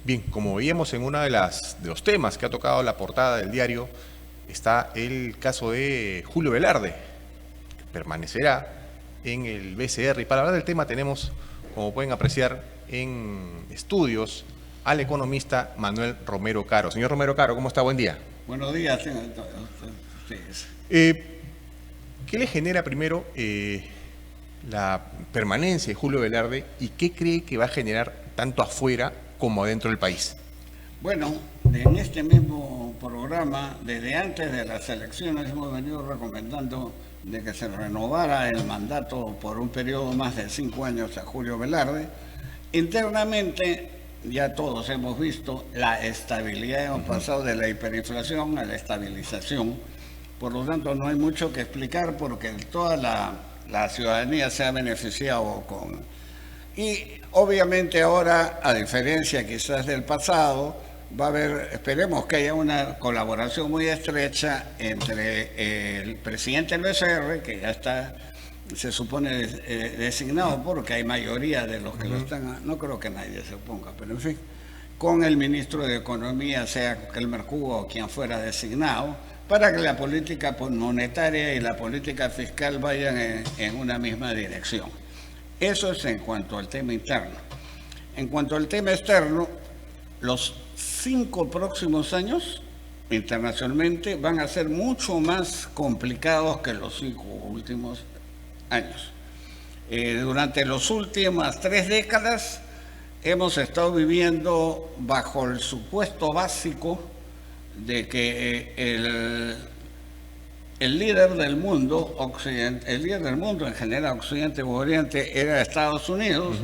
Bien, como veíamos en uno de los temas que ha tocado la portada del diario, está el caso de Julio Velarde, que permanecerá en el BCR. Y para hablar del tema tenemos, como pueden apreciar en estudios, al economista Manuel Romero Caro. Señor Romero Caro, ¿cómo está? Buen día. Buenos días, tengan ustedes. ¿Qué le genera primero la permanencia de Julio Velarde y qué cree que va a generar tanto afuera como dentro del país? Bueno, en este mismo programa, desde antes de las elecciones, hemos venido recomendando de que se renovara el mandato por un periodo más de 5 años a Julio Velarde. Internamente, ya todos hemos visto la estabilidad, hemos pasado de la hiperinflación a la estabilización. Por lo tanto, no hay mucho que explicar porque toda la ciudadanía se ha beneficiado con... Y obviamente ahora, a diferencia quizás del pasado, va a haber, esperemos que haya una colaboración muy estrecha entre el presidente del BCR, que ya está, se supone, designado porque hay mayoría de los que lo están, no creo que nadie se oponga, pero en fin, con el ministro de Economía, sea Kelmer Cubo o quien fuera designado, para que la política monetaria y la política fiscal vayan en una misma dirección. Eso es en cuanto al tema interno. En cuanto al tema externo, los 5 próximos años internacionalmente van a ser mucho más complicados que los 5 últimos años. Durante las últimas 3 décadas hemos estado viviendo bajo el supuesto básico de que el líder del mundo, el líder del mundo en general, Occidente u Oriente, era Estados Unidos,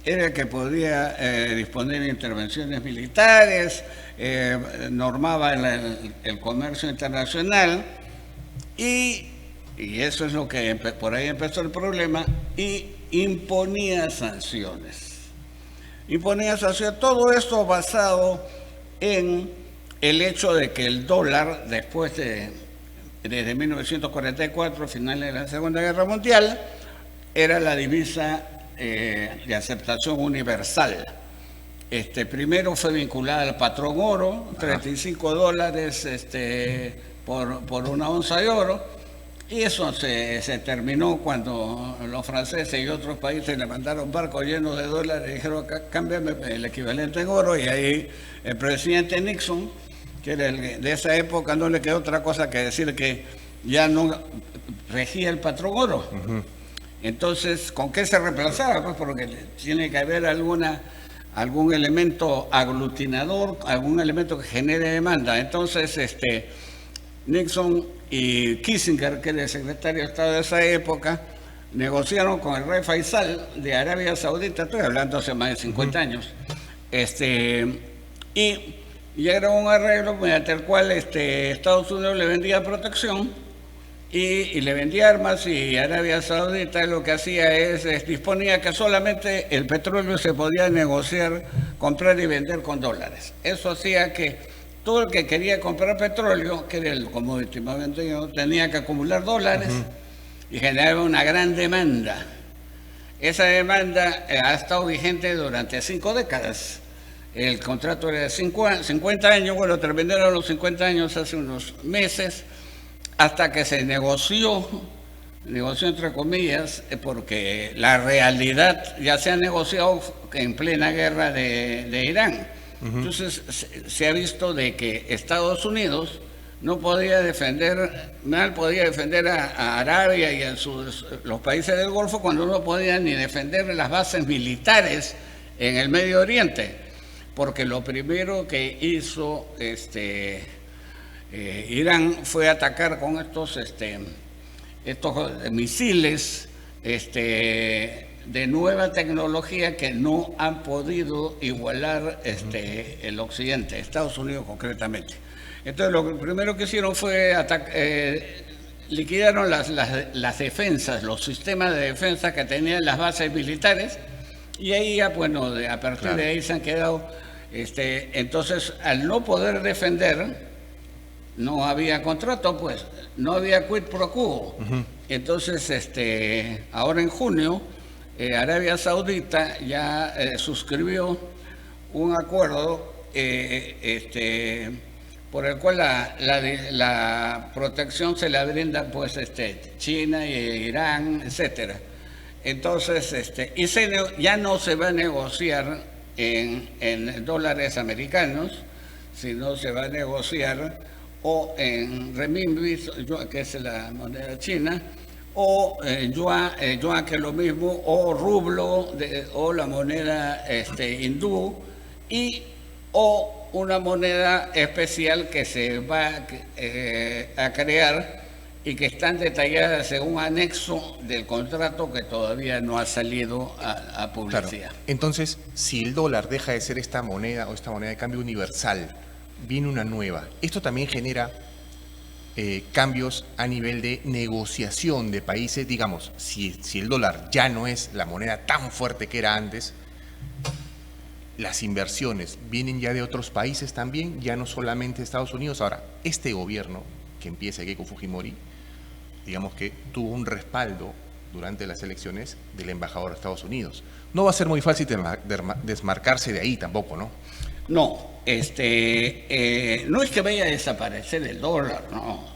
era el que podía disponer de intervenciones militares, normaba el comercio internacional y eso es lo que por ahí empezó el problema, y imponía sanciones. Imponía sanciones, todo esto basado en el hecho de que el dólar, desde 1944, finales de la Segunda Guerra Mundial, era la divisa de aceptación universal. Primero fue vinculada al patrón oro, $35 por una onza de oro, y eso se terminó cuando los franceses y otros países le mandaron barcos llenos de dólares y dijeron, cámbiame el equivalente en oro, y ahí el presidente Nixon, que era de esa época, no le quedó otra cosa que decir que ya no regía el patrón oro. Entonces, ¿con qué se reemplazaba? Pues porque tiene que haber algún elemento aglutinador, algún elemento que genere demanda. Entonces, Nixon y Kissinger, que era el secretario de Estado de esa época, negociaron con el rey Faisal de Arabia Saudita, estoy hablando hace más de 50 años, y llegaron a un arreglo mediante el cual Estados Unidos le vendía protección y le vendía armas, y Arabia Saudita lo que hacía disponía que solamente el petróleo se podía negociar, comprar y vender con dólares. Eso hacía que todo el que quería comprar petróleo, que era el commodity más vendido, tenía que acumular dólares y generaba una gran demanda. Esa demanda ha estado vigente durante 5 décadas. El contrato era de 50 años, bueno, terminaron los 50 años hace unos meses, hasta que se negoció entre comillas, porque la realidad ya se ha negociado en plena guerra de Irán. Entonces se ha visto de que Estados Unidos no podía defender a Arabia y a los países del Golfo cuando no podía ni defender las bases militares en el Medio Oriente, porque lo primero que hizo Irán fue atacar con estos misiles de nueva tecnología que no han podido igualar el Occidente, Estados Unidos concretamente. Entonces lo primero que hicieron fue liquidaron las defensas, los sistemas de defensa que tenían las bases militares, y ahí ya, bueno, a partir de ahí se han quedado, entonces al no poder defender, no había contrato, pues, no había quid pro quo. Entonces, ahora en junio, Arabia Saudita ya suscribió un acuerdo por el cual la protección se la brinda pues China y Irán, etcétera. Entonces, ya no se va a negociar en dólares americanos, sino se va a negociar o en renminbi, que es la moneda china, o yuan, que es lo mismo, o rublo, o la moneda hindú, o una moneda especial que se va a crear y que están detalladas en un anexo del contrato que todavía no ha salido a publicidad. Claro. Entonces, si el dólar deja de ser esta moneda o esta moneda de cambio universal, viene una nueva, esto también genera cambios a nivel de negociación de países. Digamos, si el dólar ya no es la moneda tan fuerte que era antes, las inversiones vienen ya de otros países también, ya no solamente Estados Unidos. Ahora, este gobierno que empieza Keiko Fujimori, digamos que tuvo un respaldo durante las elecciones del embajador de Estados Unidos. No va a ser muy fácil desmarcarse de ahí tampoco, ¿no? No, no es que vaya a desaparecer el dólar, no.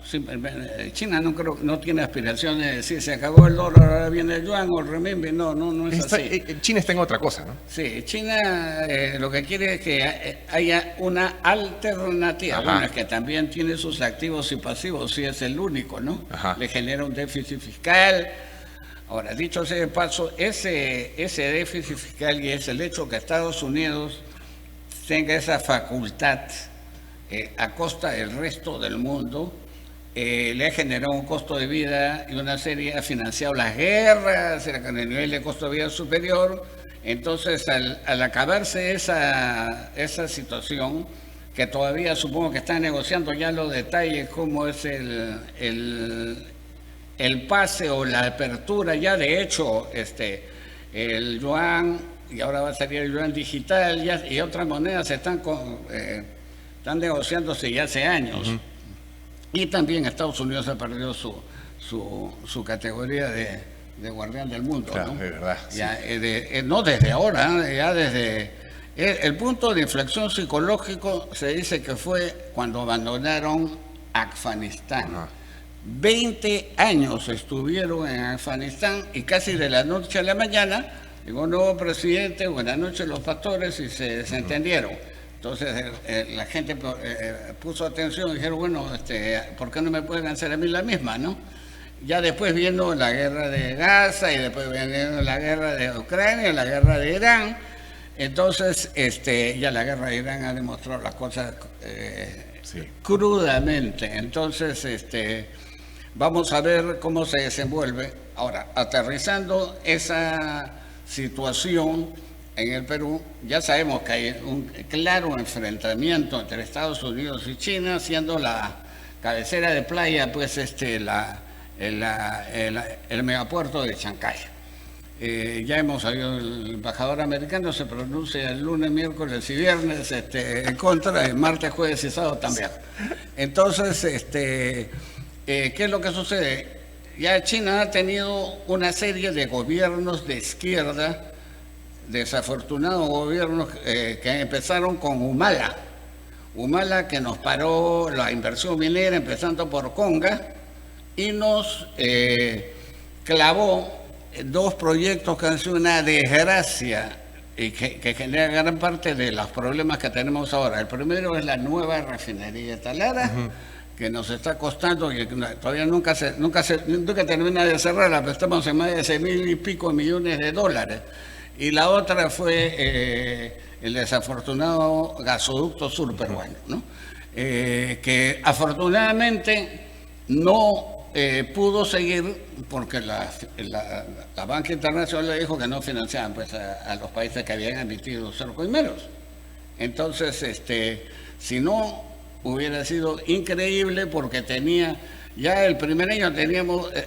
China no tiene aspiraciones de decir se acabó el dólar, ahora viene el yuan o el renminbi, no es así. China está en otra cosa, ¿no? Sí, China lo que quiere es que haya una alternativa. Ajá. Bueno, es que también tiene sus activos y pasivos, sí es el único, ¿no? Ajá. Le genera un déficit fiscal. Ahora, dicho sea de paso, ese déficit fiscal y es el hecho que Estados Unidos tenga esa facultad a costa del resto del mundo, le ha generado un costo de vida y una serie, ha financiado las guerras, con el nivel de costo de vida superior. Entonces, al acabarse esa situación, que todavía supongo que están negociando ya los detalles, cómo es el pase o la apertura, ya de hecho, el yuan, y ahora va a salir el yuan digital, y otras monedas están negociándose ya hace años. Uh-huh. Y también Estados Unidos ha perdido su categoría de guardián del mundo. Claro, ¿no? Es verdad. Ya, no desde ahora, ya desde... El punto de inflexión psicológico se dice que fue cuando abandonaron Afganistán. Uh-huh. 20 años estuvieron en Afganistán y casi de la noche a la mañana llegó un nuevo presidente, buenas noches los pastores, y se desentendieron. Entonces la gente puso atención y dijeron, bueno, ¿por qué no me pueden hacer a mí la misma, no? Ya después vino la guerra de Gaza y después vino la guerra de Ucrania, la guerra de Irán. Entonces, ya la guerra de Irán ha demostrado las cosas sí, crudamente. Entonces, vamos a ver cómo se desenvuelve. Ahora, aterrizando esa situación en el Perú, ya sabemos que hay un claro enfrentamiento entre Estados Unidos y China, siendo la cabecera de playa, pues, el megapuerto de Chancay. Ya hemos oído, el embajador americano se pronuncia el lunes, miércoles y viernes en contra, el martes, jueves y sábado también. Entonces, ¿qué es lo que sucede? Ya China ha tenido una serie de gobiernos de izquierda, desafortunados gobiernos que empezaron con Humala. Humala, que nos paró la inversión minera empezando por Conga y nos clavó dos proyectos que han sido una desgracia y que generan gran parte de los problemas que tenemos ahora. El primero es la nueva refinería de Talara, uh-huh, que nos está costando, y todavía nunca termina de cerrarla, pero estamos en más de 6.000 y pico millones de dólares. Y la otra fue el desafortunado gasoducto sur peruano, ¿no? Que afortunadamente no pudo seguir porque la banca internacional le dijo que no financiaban pues, a los países que habían emitido cero coimeros. Entonces, si no, hubiera sido increíble porque ya el primer año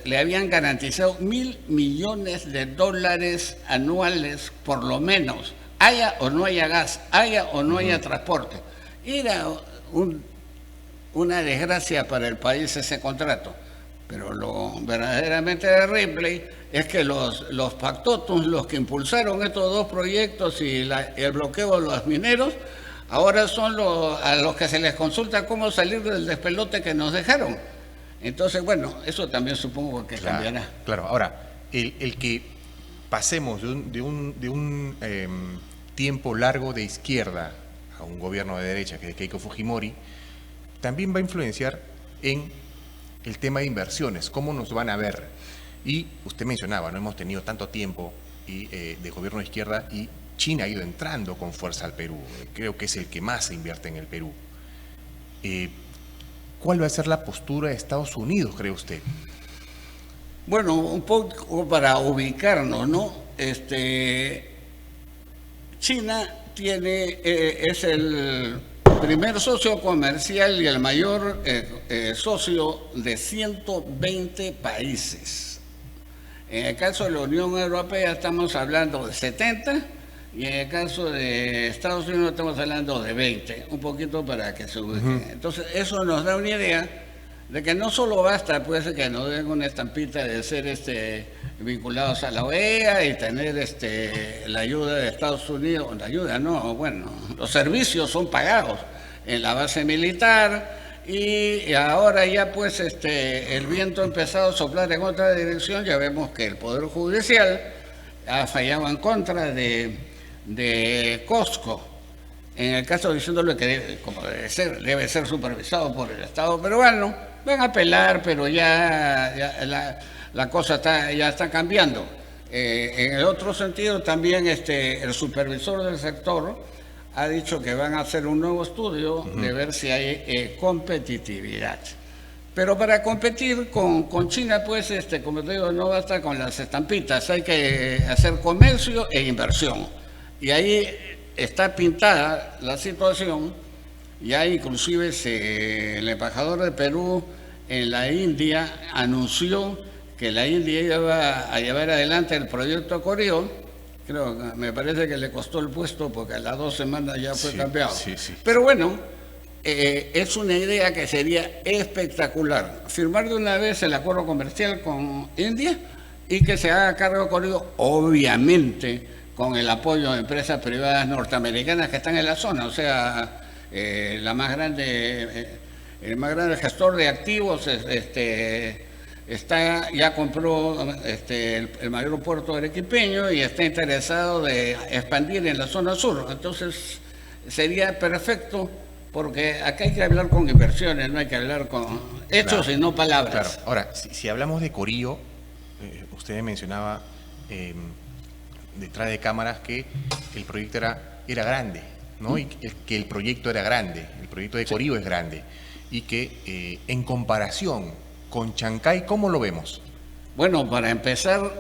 le habían garantizado $1.000 millones anuales por lo menos, haya o no haya gas, haya o no haya transporte. Era una desgracia para el país ese contrato. Pero lo verdaderamente de Ripley es que los factotums, los que impulsaron estos dos proyectos y el bloqueo de los mineros, ahora son a los que se les consulta cómo salir del despelote que nos dejaron. Entonces, bueno, eso también supongo que cambiará. Claro, ahora, el que pasemos de un tiempo largo de izquierda a un gobierno de derecha, que es Keiko Fujimori, también va a influenciar en el tema de inversiones, cómo nos van a ver. Y usted mencionaba, no hemos tenido tanto tiempo de gobierno de izquierda y China ha ido entrando con fuerza al Perú. Creo que es el que más se invierte en el Perú. ¿Cuál va a ser la postura de Estados Unidos, cree usted? Bueno, un poco para ubicarnos, ¿no? China es el primer socio comercial y el mayor socio de 120 países. En el caso de la Unión Europea estamos hablando de 70 y en el caso de Estados Unidos estamos hablando de 20, un poquito para que se ubiquen. Entonces eso nos da una idea de que no solo basta pues que nos den una estampita de ser vinculados a la OEA y tener la ayuda de Estados Unidos, la ayuda no, bueno, los servicios son pagados en la base militar y ahora ya pues el viento ha empezado a soplar en otra dirección, ya vemos que el Poder Judicial ha fallado en contra de Costco, en el caso diciéndole que como debe ser supervisado por el Estado peruano. Van a apelar, pero ya la cosa ya está cambiando. En el otro sentido, también el supervisor del sector ha dicho que van a hacer un nuevo estudio de ver si hay competitividad. Pero para competir con China, pues, como te digo, no basta con las estampitas, hay que hacer comercio e inversión. Y ahí está pintada la situación. Ya inclusive el embajador de Perú en la India anunció que la India iba a llevar adelante el proyecto Corio. Me parece que le costó el puesto porque a las 2 semanas ya fue cambiado. Sí. Pero bueno, es una idea que sería espectacular. Firmar de una vez el acuerdo comercial con India y que se haga cargo de Corio, obviamente con el apoyo de empresas privadas norteamericanas que están en la zona, o sea, el más grande gestor de activos ya compró el mayor puerto arequipeño y está interesado de expandir en la zona sur. Entonces sería perfecto, porque acá hay que hablar con inversiones, no hay que hablar con hechos y no palabras. Claro. Ahora, si hablamos de Corillo, usted mencionaba detrás de cámaras que el proyecto era grande, ¿no? Y que el proyecto era grande, el proyecto de Corillo es grande, y que en comparación con Chancay, ¿cómo lo vemos? Bueno, para empezar,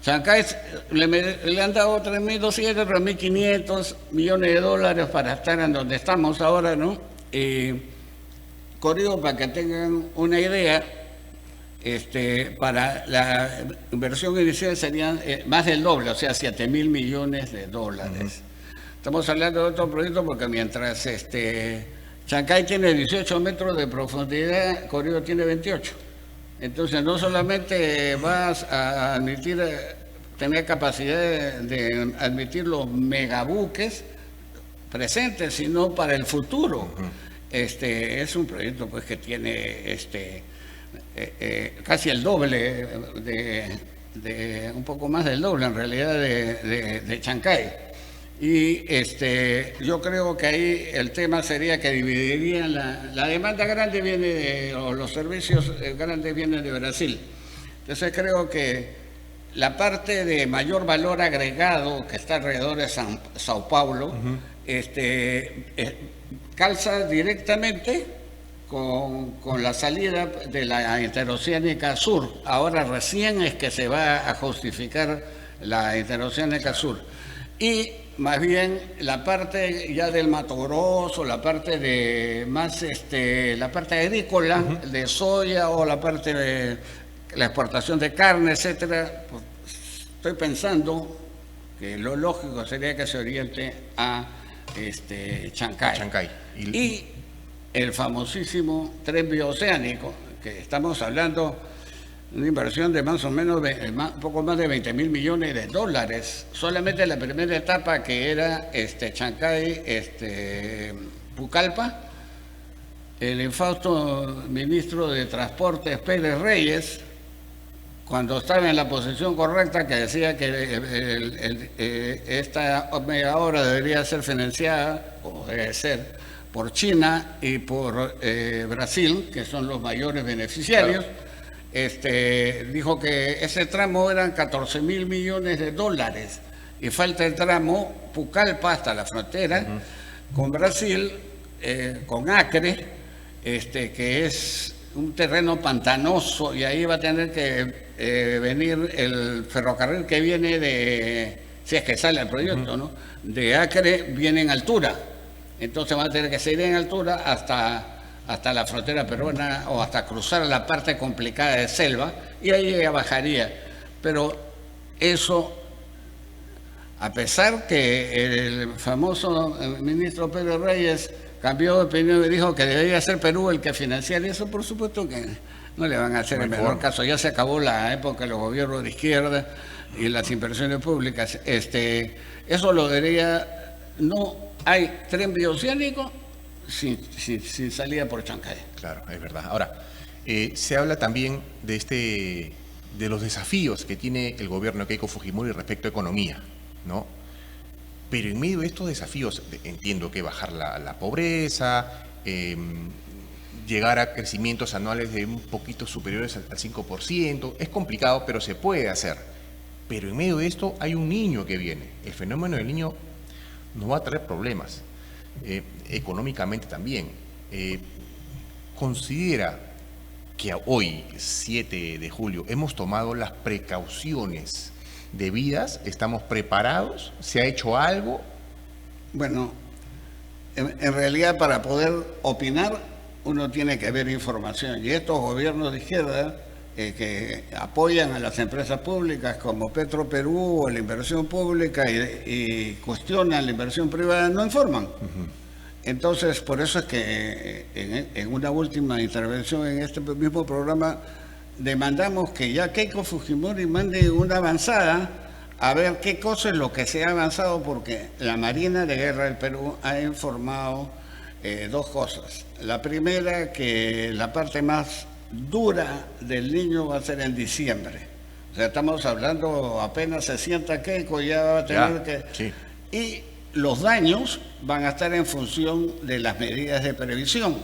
Chancay le han dado 3.200, 3.500 millones de dólares para estar en donde estamos ahora, ¿no? Corillo, para que tengan una idea, para la inversión inicial serían más del doble, o sea, 7.000 millones de dólares. Estamos hablando de otro proyecto porque mientras Chancay tiene 18 metros de profundidad, Corillo tiene 28. Entonces no solamente vas a tener capacidad de admitir los megabuques presentes, sino para el futuro. Es un proyecto pues que tiene casi el doble, un poco más del doble en realidad de Chancay. Y yo creo que ahí el tema sería que dividirían la demanda grande o los servicios grandes vienen de Brasil. Entonces creo que la parte de mayor valor agregado que está alrededor de Sao Paulo, calza directamente con la salida de la Interoceánica Sur. Ahora recién es que se va a justificar la Interoceánica Sur. Y más bien la parte ya del Mato Grosso, la parte de más la parte agrícola de soya o la parte de la exportación de carne, etcétera, pues, estoy pensando que lo lógico sería que se oriente a Chancay. Y el famosísimo tren bioceánico, que estamos hablando una inversión de más o menos poco más de 20.000 millones de dólares. Solamente la primera etapa, que era Chancay, Pucallpa, el infausto ministro de Transportes Pérez Reyes, cuando estaba en la posición correcta, que decía que esta media obra debería ser financiada, o debe ser, por China y por Brasil, que son los mayores beneficiarios, dijo que ese tramo eran 14.000 millones de dólares y falta el tramo Pucallpa hasta la frontera con Brasil, con Acre, que es un terreno pantanoso, y ahí va a tener que venir el ferrocarril que viene si es que sale el proyecto, ¿no? De Acre viene en altura, entonces va a tener que seguir en altura hasta la frontera peruana o hasta cruzar la parte complicada de selva, y ahí ya bajaría. Pero eso, a pesar que el famoso ministro Pérez Reyes cambió de opinión y dijo que debería ser Perú el que financiara eso, por supuesto que no le van a hacer el menor caso. Ya se acabó la época de los gobiernos de izquierda y las inversiones públicas. Eso lo debería... No hay tren bioceánico sin salida por Chancay. Claro, es verdad. Ahora, se habla también de los desafíos que tiene el gobierno de Keiko Fujimori respecto a economía, ¿no? Pero en medio de estos desafíos, entiendo que bajar la pobreza, llegar a crecimientos anuales de un poquito superiores al 5%, es complicado, pero se puede hacer. Pero en medio de esto hay un niño que viene. El fenómeno del niño nos va a traer problemas, económicamente también. Considera que hoy, 7 de julio, hemos tomado las precauciones debidas, estamos preparados, se ha hecho algo. Bueno, en realidad, para poder opinar uno tiene que ver información, y estos gobiernos de izquierda que apoyan a las empresas públicas como Petroperú o la inversión pública y cuestionan la inversión privada, no informan. Entonces, por eso es que en una última intervención en este mismo programa demandamos que ya Keiko Fujimori mande una avanzada a ver qué cosa es lo que se ha avanzado, porque la Marina de Guerra del Perú ha informado dos cosas. La primera, que la parte más dura del niño va a ser en diciembre. O sea, estamos hablando, apenas se sienta Keiko, ya va a tener que... Sí. Y los daños van a estar en función de las medidas de previsión.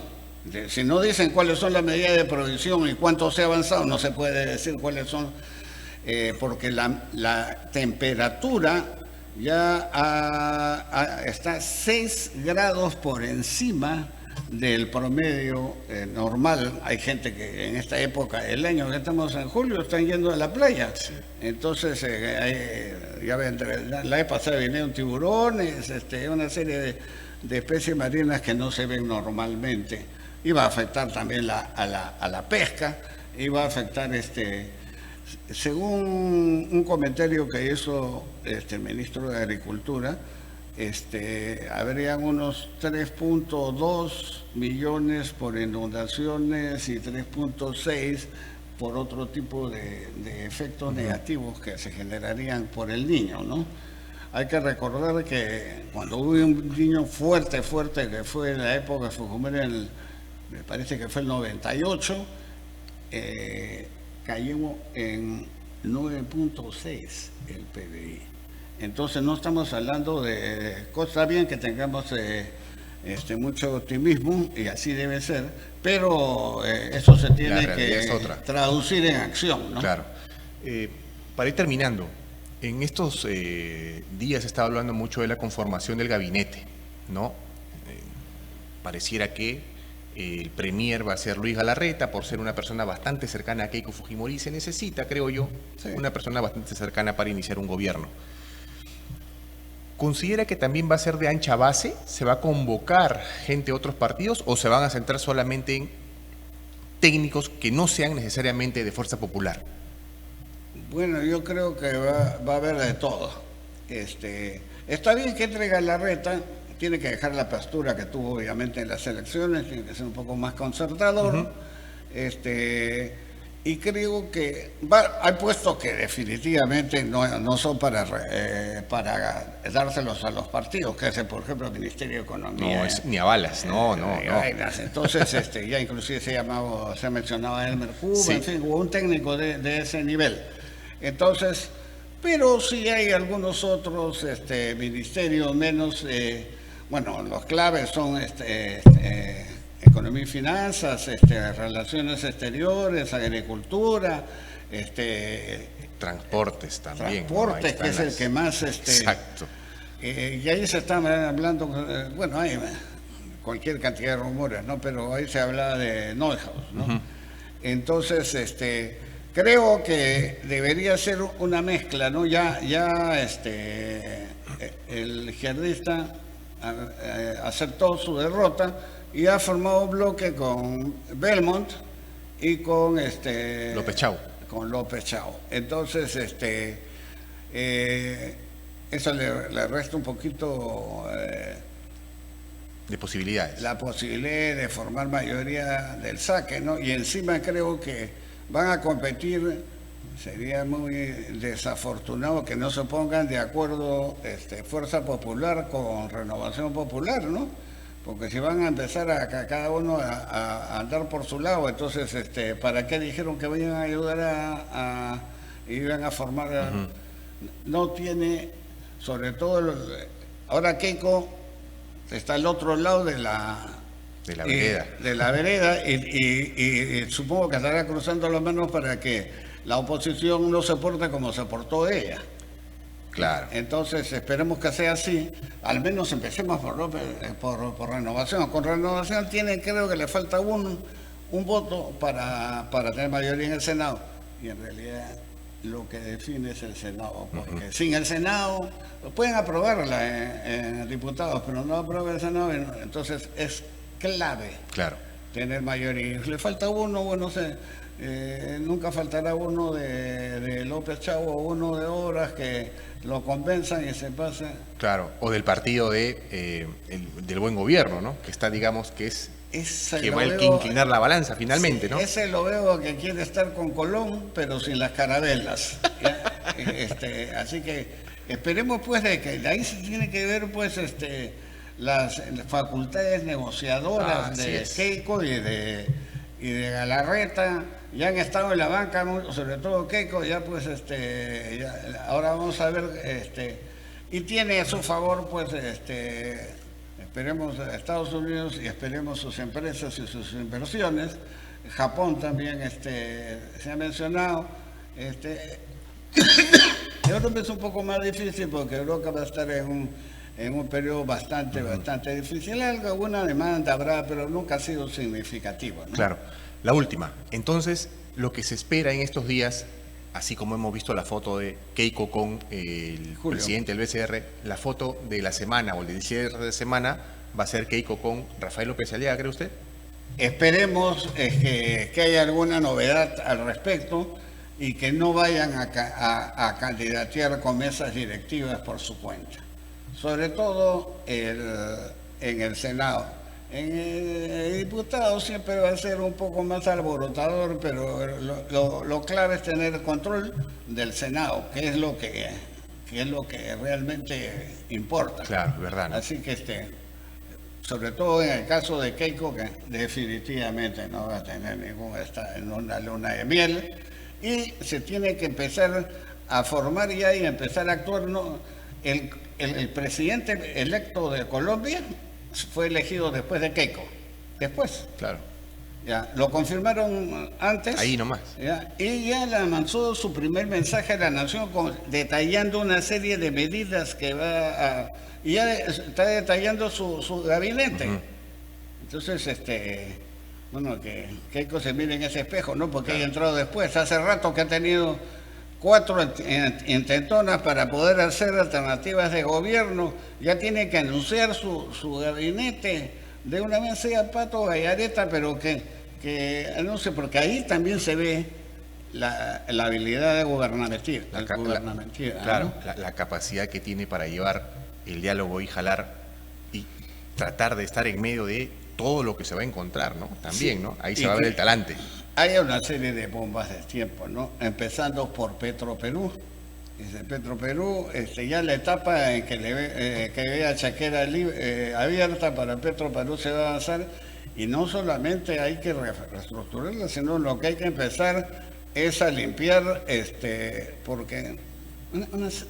Si no dicen cuáles son las medidas de previsión y cuánto se ha avanzado, no se puede decir cuáles son, porque la temperatura ya está 6 grados por encima del promedio normal. Hay gente que en esta época del año, que estamos en julio, están yendo a la playa. Sí. Entonces, ya ven, la vez pasada vinieron tiburones, una serie de especies marinas que no se ven normalmente. Iba a afectar también a la pesca, iba a afectar, según un comentario que hizo el ministro de Agricultura, habrían unos 3.2 millones por inundaciones y 3.6 por otro tipo de efectos negativos que se generarían por el niño, ¿no? Hay que recordar que cuando hubo un niño fuerte, que fue en la época de Fujimori, me parece que fue el 98, cayó en 9.6 el PBI. Entonces no estamos hablando de cosas, bien que tengamos mucho optimismo, y así debe ser, pero eso se tiene que traducir en acción, ¿no? Claro. Para ir terminando, en estos días se está hablando mucho de la conformación del gabinete, ¿no? Pareciera que el premier va a ser Luis Galarreta, por ser una persona bastante cercana a Keiko Fujimori. Se necesita, creo yo, una persona bastante cercana para iniciar un gobierno. ¿Considera que también va a ser de ancha base? ¿Se va a convocar gente de otros partidos o se van a centrar solamente en técnicos que no sean necesariamente de Fuerza Popular? Bueno, yo creo que va a haber de todo. Está bien que entre Galarreta, tiene que dejar la postura que tuvo obviamente en las elecciones, tiene que ser un poco más concertador. Y creo que hay puestos que definitivamente no son para dárselos a los partidos, que es, por ejemplo, el Ministerio de Economía. No, ni a balas, no. Entonces, ya inclusive se mencionaba Elmer Cuba, sí. En fin, hubo un técnico de ese nivel. Entonces, pero sí hay algunos otros ministerios menos, bueno, los claves son Economía y Finanzas, Relaciones Exteriores, Agricultura, Transportes también. Transportes, que es el que más... Exacto. Y ahí se está hablando, bueno, hay cualquier cantidad de rumores, ¿no? Pero ahí se habla de Neuhaus, ¿no? Uh-huh. Entonces, creo que debería ser una mezcla, ¿no? Ya el izquierdista aceptó su derrota y ha formado un bloque con Belmont y con López Chau. Con López Chau. Entonces, eso le resta un poquito de posibilidades. La posibilidad de formar mayoría del saque, ¿no? Y encima creo que van a competir. Sería muy desafortunado que no se pongan de acuerdo Fuerza Popular con Renovación Popular, ¿no? Porque si van a empezar a cada uno a andar por su lado, entonces, ¿para qué dijeron que vayan a ayudar iban a formar? Uh-huh. No tiene, sobre todo, ahora Keiko está al otro lado de la vereda. De la vereda y supongo que estará cruzando las manos para que la oposición no se porte como se portó ella. Claro. Entonces esperemos que sea así. Al menos empecemos por Renovación. Con Renovación creo que le falta un voto para tener mayoría en el Senado. Y en realidad lo que define es el Senado. Porque sin el Senado pueden aprobarla en diputados, pero no aprueba el Senado. Entonces es clave tener mayoría. Le falta uno, bueno, no sé. Nunca faltará uno de López Chau o uno de Obras que lo convenzan y se pase. Claro, o del partido del buen gobierno, ¿no? Que está, digamos, que es que va a inclinar la balanza finalmente, ¿no? Ese lo veo que quiere estar con Colón, pero sin las carabelas. Así que esperemos pues de que ahí se tiene que ver pues las facultades negociadoras de Keiko y de Galarreta. Ya han estado en la banca, sobre todo Keiko, ya pues ahora vamos a ver, y tiene a su favor pues esperemos a Estados Unidos y esperemos sus empresas y sus inversiones. Japón también se ha mencionado. Europa es un poco más difícil porque Europa va a estar en un periodo bastante difícil. Alguna demanda habrá, pero nunca ha sido significativa, ¿no? Claro. La última. Entonces, lo que se espera en estos días, así como hemos visto la foto de Keiko con el presidente del BCR, la foto de la semana o el del cierre de semana va a ser Keiko con Rafael López Aliaga, ¿cree usted? Esperemos que haya alguna novedad al respecto y que no vayan a candidatear con mesas directivas por su cuenta. Sobre todo en el Senado. En el diputado siempre va a ser un poco más alborotador, pero lo clave es tener control del Senado, que es lo que realmente importa. Claro, verdad, ¿no? Así que sobre todo en el caso de Keiko, que definitivamente no va a tener una luna de miel, y se tiene que empezar a formar ya y empezar a actuar, ¿no? El presidente electo de Colombia fue elegido después de Keiko. Después. Claro. Ya, lo confirmaron antes. Ahí nomás. Ya, y ya lanzó su primer mensaje a la nación detallando una serie de medidas que va a... Y ya está detallando su gabinete. Uh-huh. Entonces, bueno, que Keiko se mire en ese espejo, ¿no? Porque haya entrado después. Hace rato que ha tenido 4 intentonas para poder hacer alternativas de gobierno. Ya tiene que anunciar su gabinete de una vez, sea Pato Gallareta, pero que anuncie, porque ahí también se ve la habilidad de gubernamental. Claro, ¿no? La capacidad que tiene para llevar el diálogo y jalar y tratar de estar en medio de todo lo que se va a encontrar, ¿no? También, ¿no? Ahí se va a ver el talante. hay una serie de bombas de tiempo, ¿no? Empezando por Petroperú. Dice Petroperú, ya la etapa en que que vea chequera abierta para Petroperú se va a avanzar, y no solamente hay que reestructurarla, sino lo que hay que empezar es a limpiar, porque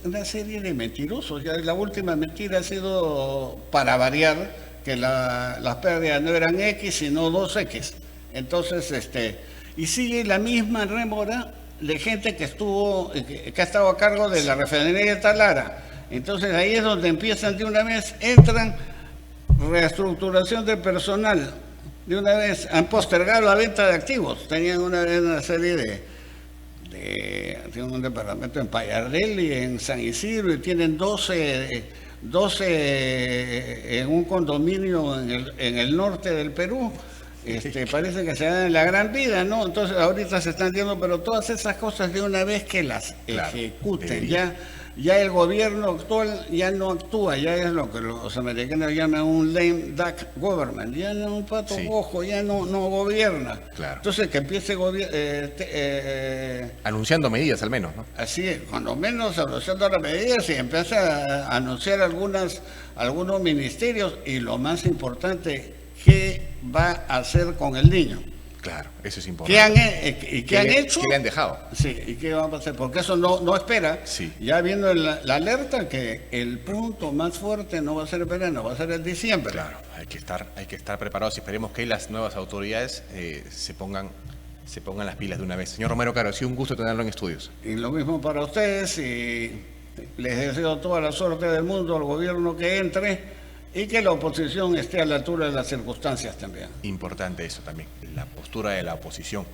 una serie de mentirosos. Ya la última mentira ha sido, para variar, que las pérdidas no eran X, sino 2X. Entonces, y sigue la misma rémora de gente que ha estado a cargo de la refinería de Talara. Entonces ahí es donde empiezan de una vez, entran reestructuración de personal, de una vez han postergado la venta de activos. Tenían una serie tienen un departamento en Payardel y en San Isidro, y tienen 12 en un condominio en el norte del Perú. Parece que se dan la gran vida, ¿no? Entonces ahorita se están diciendo, pero todas esas cosas de una vez que las ejecuten, ya el gobierno actual ya no actúa, ya es lo que los americanos llaman un lame duck government, ya no un pato cojo, ya no gobierna. Claro. Entonces que empiece anunciando medidas al menos, ¿no? Así es, cuando menos anunciando las medidas, y empieza a anunciar algunos ministerios, y lo más importante, ¿qué va a hacer con el niño? Claro, eso es importante. ¿Qué han hecho? ¿Qué le han dejado? Sí, ¿y qué va a pasar? Porque eso no espera. Sí. Ya viendo la alerta que el punto más fuerte no va a ser el verano, va a ser el diciembre. Claro, hay que estar preparados, y esperemos que las nuevas autoridades se pongan las pilas de una vez. Señor Romero Caro, ha sido un gusto tenerlo en estudios. Y lo mismo para ustedes, y les deseo toda la suerte del mundo al gobierno que entre, y que la oposición esté a la altura de las circunstancias también. Importante eso también, la postura de la oposición.